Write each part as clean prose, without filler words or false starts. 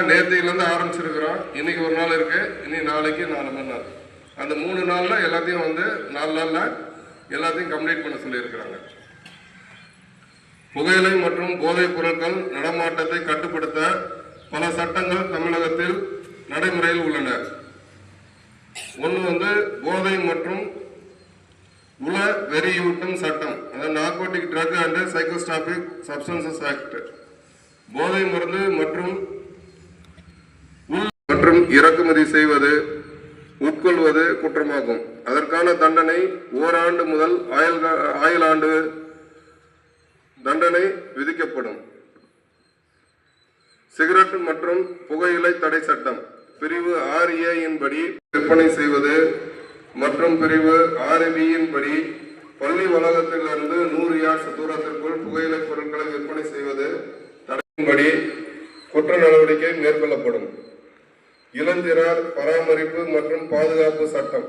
நேற்றையிலேருந்து ஆரம்பிச்சிருக்கிறோம். இன்னைக்கு ஒரு நாள் இருக்கு, இனி நாளைக்கு 4 மணி நேரம். அந்த 3 நாளில் எல்லாத்தையும் வந்து 4 நாளில் எல்லாத்தையும் கம்ப்ளீட் பண்ண சொல்லியிருக்கிறாங்க. புகையிலை மற்றும் போதைப் பொருட்கள் நடமாட்டத்தை கட்டுப்படுத்த பல சட்டங்கள் தமிழகத்தில் நடைமுறையில் உள்ளன. ஒன்று வந்து போதை மற்றும் உள வெறியூட்டும் சட்டம், அதாவது narcotic drug and psychotropic substances act. போதை மருந்து மற்றும் இறக்குமதி செய்வது, உட்கொள்வது குற்றமாகும். அதற்கான தண்டனை ஓராண்டு முதல் ஆயுளாண்டு தண்டனை விதிக்கப்படும். சிகரெட் மற்றும் புகையிலை தடை சட்டம் பிரிவு 6A படி விற்பனை செய்வது மற்றும் பிரிவு 6B படி பள்ளி வளாகத்திலிருந்து 100 யார்ட்ஸ் தூரத்திற்குள் புகையிலை பொருட்களை விற்பனை செய்வது தடையின்படி குற்ற நடவடிக்கை மேற்கொள்ளப்படும். இளஞ்சிறார் பராமரிப்பு மற்றும் பாதுகாப்பு சட்டம்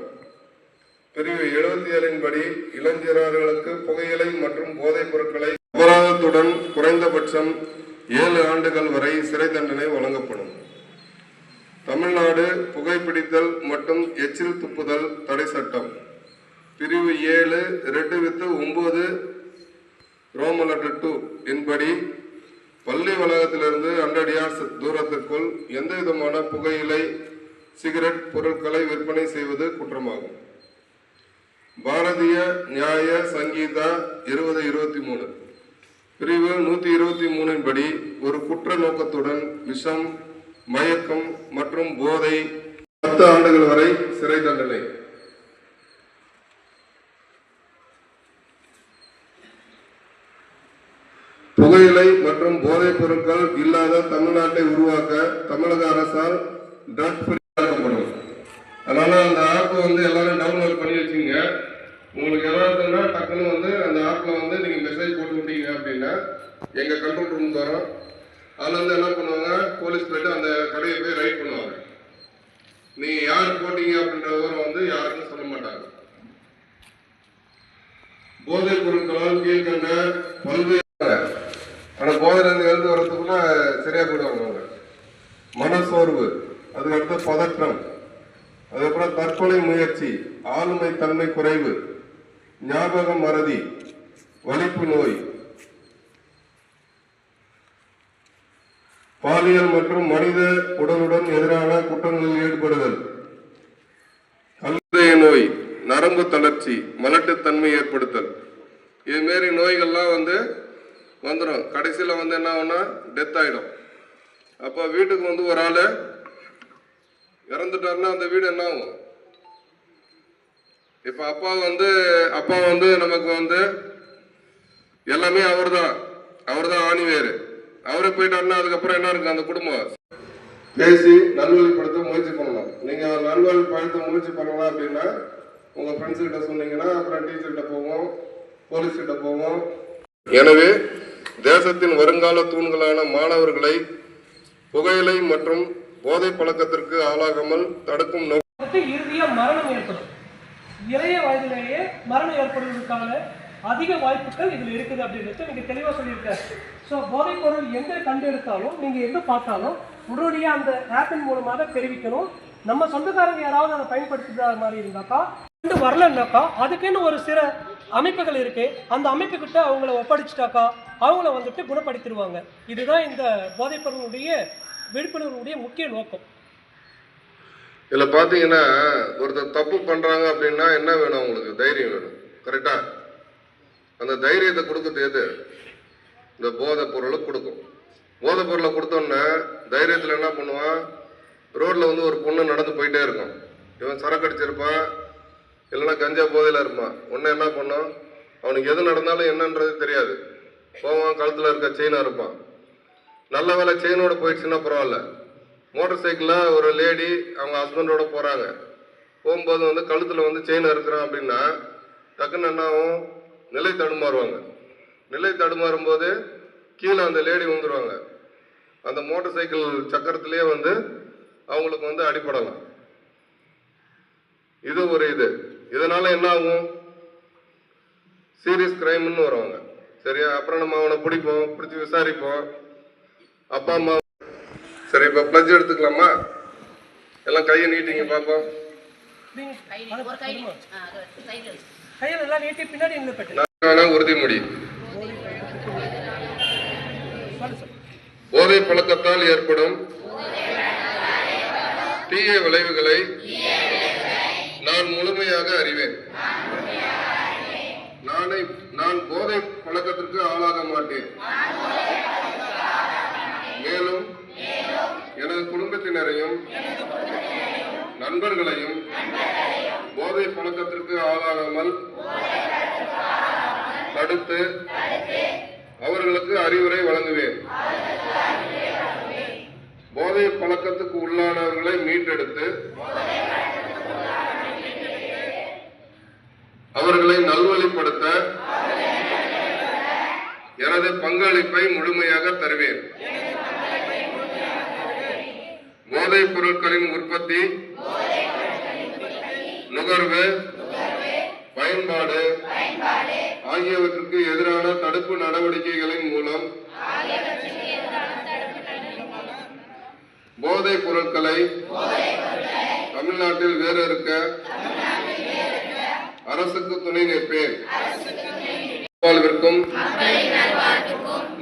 பிரிவு 77 படி இளஞ்சிறார்களுக்கு புகையிலை மற்றும் போதைப் பொருட்களை அபராதத்துடன் குறைந்தபட்சம் 7 ஆண்டுகள் வரை சிறை தண்டனை வழங்கப்படும். தமிழ்நாடு புகைப்பிடித்தல் மற்றும் எச்சில் துப்புதல் தடை சட்டம் பிரிவு 7 2/9 2 படி பள்ளி வளாகத்திலிருந்து 100 யார்ட்ஸ் தூரத்திற்குள் எந்த விதமான புகையிலை சிகரெட் பொருட்களை விற்பனை செய்வது குற்றமாகும். பாரதிய நியாய சங்கீதா 2023 பிரிவு 123 படி ஒரு குற்ற நோக்கத்துடன் விஷம், மயக்கம் மற்றும் போதை 10 ஆண்டுகள் வரை சிறை தண்டனை. புகையிலை மற்றும் போதைப் பொருட்கள் இல்லாத தமிழ்நாட்டை உருவாக்க தமிழக அரசால் ட்ரக் ஃப்ரீ ஆக்கப்படும். அதனால அந்த ஆப்பை வந்து எல்லாரும் டவுன்லோட் பண்ணி வச்சுங்க. உங்களுக்கு எதாவதுன்னா டக்குன்னு வந்து அந்த ஆப்பில் வந்து நீங்கள் மெசேஜ் போட்டு விட்டீங்க அப்படின்னா எங்கள் கண்ட்ரோல் ரூமுக்கு வரோம். அதில் வந்து என்ன பண்ணுவாங்க, போலீஸ் போய்ட்டு அந்த கடையை போய் ரைட் பண்ணுவாங்க. நீங்கள் யார் போட்டீங்க அப்படின்ற விவரம் வந்து யாருக்கும் சொல்ல மாட்டாங்க. போதைப் பொருட்களால் கீழ்கண்ட பல்வேறு ஆனால் போதையிலிருந்து எழுந்து வர்றதுக்குள்ள சரியா போயிடுவாங்க அவங்க. மனசோர்வு, அதுக்கடுத்து பதற்றம், அதுக்கப்புறம் தற்கொலை முயற்சி, ஆளுமை தன்மை குறைவு, ஞாபக மறதி, வலிப்பு நோய், பாலியல் மற்றும் மனித உடலுடன் எதிரான குற்றங்களில் ஈடுபடுதல், கல்லீரல் நோய், நரம்பு தளர்ச்சி, மலட்டுத்தன்மை ஏற்படுத்தல், இதுமாரி நோய்கள்லாம் வந்துடும். கடைசியில் வந்து என்ன ஆகும்னா டெத் ஆகிடும். அப்போ வீட்டுக்கு வந்து ஒரு ஆள் இறந்துட்டாருன்னா அந்த வீடு என்ன ஆகும்? இப்போ அப்பா வந்து நமக்கு வந்து எல்லாமே அவர் தான் ஆணி வேறு. அவரே போயிட்டாருன்னா அதுக்கப்புறம் என்ன இருக்கு? அந்த குடும்பம் பேசி நல்வழிப்படுத்த முயற்சி பண்ணணும். நீங்கள் நல்வழிப்படுத்த முயற்சி பண்ணலாம் அப்படின்னா உங்கள் ஃப்ரெண்ட்ஸ் கிட்ட சொன்னீங்கன்னா அப்புறம் டீச்சர்கிட்ட போவோம், போலீஸ் கிட்ட போவோம். எனவே தேசத்தின் வருங்கால தூண்களான மாணவர்களை புகையிலை மற்றும் போதை பழக்கத்திற்கு ஆளாகாமல் தடுக்கும் நோக்கம் இறுதியாக மரணம் ஏற்படும். இளைய வயதிலேயே மரணம் ஏற்படுவதற்கான அதிக வாய்ப்புகள் இதில் இருக்குது அப்படின்றது நீங்கள் தெளிவாக சொல்லியிருக்காரு. ஸோ போதைப் பொருள் எங்கே கண்டெடுத்தாலும் நீங்கள் எங்கே பார்த்தாலும் உடனடியாக அந்த ஆப்பின் மூலமாக தெரிவிக்கணும். நம்ம சொந்தக்காரங்க யாராவது அதை பயன்படுத்துகிற மாதிரி இருந்தாக்கா வரலன்னாக்கா அதுக்குன்னு ஒரு சில அமைப்புகள் இருக்கு. அந்த அமைப்புக்கிட்ட அவங்கள ஒப்படைச்சிட்டாக்கா அவங்கள வந்துட்டு குணப்படுத்திடுவாங்க. இதுதான் இந்த போதைப் பொருளுடைய விழிப்புணர்வுடைய முக்கிய நோக்கம். இதில் பார்த்தீங்கன்னா ஒருத்தர் தப்பு பண்ணுறாங்க அப்படின்னா என்ன வேணும்? அவங்களுக்கு தைரியம் வேணும். கரெக்டாக அந்த தைரியத்தை கொடுக்குறது எது? இந்த போதைப் பொருளை கொடுக்கும். போதைப் பொருளை கொடுத்தோன்னே தைரியத்தில் என்ன பண்ணுவான்? ரோட்டில் வந்து ஒரு பொண்ணு நடந்து போயிட்டே இருக்கும். இவன் சரக்கு அடிச்சிருப்பான், இல்லைன்னா கஞ்சா போதையில் இருப்பான். ஒன்று என்ன பண்ணோம், அவனுக்கு எது நடந்தாலும் என்னன்றது தெரியாது. போவான், கழுத்தில் இருக்க செயினாக இருப்பான். நல்ல வேலை செயினோட போயிடுச்சுன்னா பரவாயில்ல. மோட்டர் சைக்கிளில் ஒரு லேடி அவங்க ஹஸ்பண்டோட போகிறாங்க. போகும்போது வந்து கழுத்தில் வந்து செயின் இருக்கிறான் அப்படின்னா டக்குன்னு என்ன ஆகும்? நிலை தடுமாறுவாங்க. நிலை தடுமாறும்போது கீழே அந்த லேடி வந்துடுவாங்க. அந்த மோட்டர் சைக்கிள் சக்கரத்திலே வந்து அவங்களுக்கு வந்து அடிப்படலாம். இது ஒரு இதனால என்ன ஆகும்? சீரியஸ் கிரைம்னு வருவாங்க. சரியா? அப்புறம் நம்ம அவனை பிடிச்சி விசாரிப்போம். அப்பா அம்மா சரி, இப்போ பிளட்ஜ் எடுத்துக்கலாமா? எல்லாம் கையை நீட்டிங்க பார்ப்போம். கையில் எல்லாம் நீட்டி பின்னாடி நின்றுப்பட்டு நான் உறுதிமொழி. போதை பழக்கத்தால் ஏற்படும் தீய விளைவுகளை நான் முழுமையாக அறிவேன். நான் போதை பழக்கத்திற்கு ஆளாக மாட்டேன். மேலும் எனது குடும்பத்தினரையும் நண்பர்களையும் போதை பழக்கத்திற்கு ஆளாகாமல் தடுத்து அவர்களுக்கு அறிவுரை வழங்குவேன். போதை பழக்கத்துக்கு உள்ளானவர்களை மீட்டெடுத்து அவர்களை நல்வழிப்படுத்த எனது பங்களிப்பை முழுமையாக தருவேன். போதைப் பொருட்களின் உற்பத்தி, நுகர்வு, பயன்பாடு ஆகியவற்றுக்கு எதிரான தடுப்பு நடவடிக்கைகளின் மூலம் போதைப் பொருட்களை தமிழ்நாட்டில் வேறறுக்க அரசுக்கு துணை நிற்பேன். வாழ்விற்கும்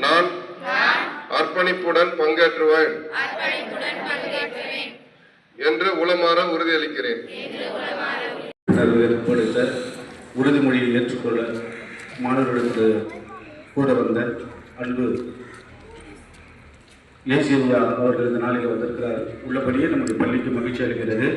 நான் அர்ப்பணிப்புடன் பங்கேற்றுவேன் என்று உளமாற உறுதியளிக்கிறேன். கொடுத்த உறுதிமொழியை ஏற்றுக்கொள்ள மாணவர்களுக்கு கூட வந்த அன்பு ஏசியா அவர்கள் இந்த நாளில் வந்திருக்கிறார். உள்ளபடியே நம்முடைய பள்ளிக்கு மகிழ்ச்சி அளிக்கிறது.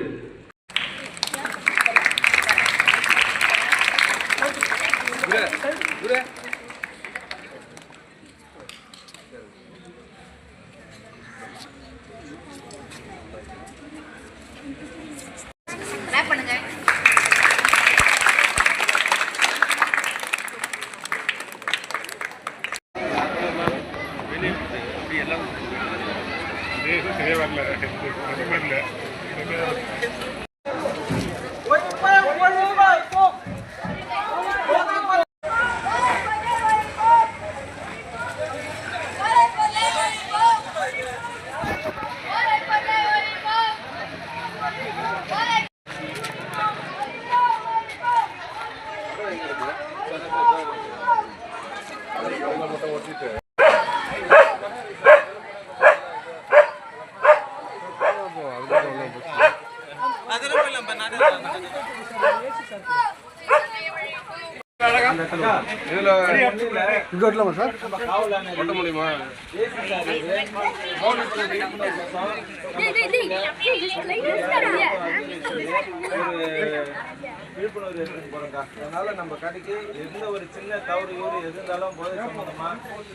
விழிப்புணர்வு எடுத்துட்டு போறோம்க்கா. அதனால நம்ம கடைக்கு எந்த ஒரு சின்ன தவறு எது இருந்தாலும் போதை சம்பந்தமா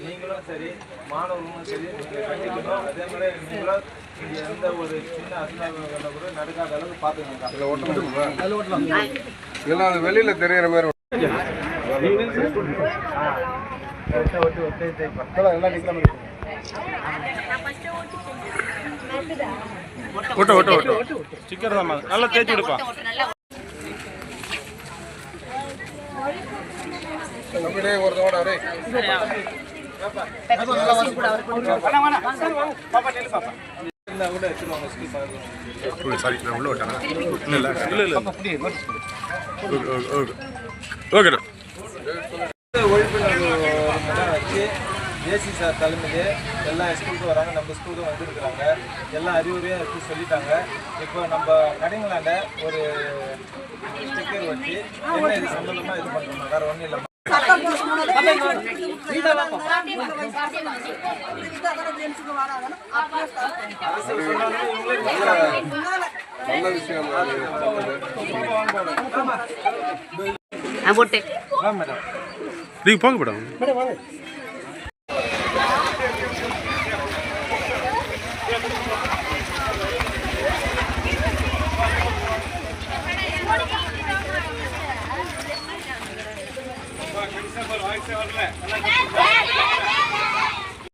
நீங்களும் சரி மாணவர்களும் சரி நீங்க கண்டிக்கணும். அதே மாதிரி நீங்களும் இங்க எந்த ஒரு சின்ன அசம்பாவிதங்களை கூட நடக்காத அளவுக்கு பாத்துக்கோங்க. இதெல்லாம் வெளியில தெரியற மாதிரி ஸ்டிக்கர் தான் நல்லா தேய்ச்சி விடுப்பா. அப்படியே ஒருத்தோட அரே சாரி நான் உள்ள விட்டேன். இல்ல ஓகேண்ணா. ஒழிப்புணர்வு வச்சு ஏசி சார் தலைமையிலே எல்லா ஸ்கூலுக்கும் வராங்க. நம்ம ஸ்கூலுக்கும் வந்துருக்குறாங்க. எல்லா அறிவுரையும் எடுத்து சொல்லிட்டாங்க. இப்போ நம்ம கடைங்களாண்ட ஒரு ஸ்டிக்கர் வச்சு என்ன இது சம்பந்தமாக இது பண்ணுறோம். வேறு ஒன்றும் இல்லை. நல்ல விஷயம் மேடம் நீங்க போங்க மேடம்.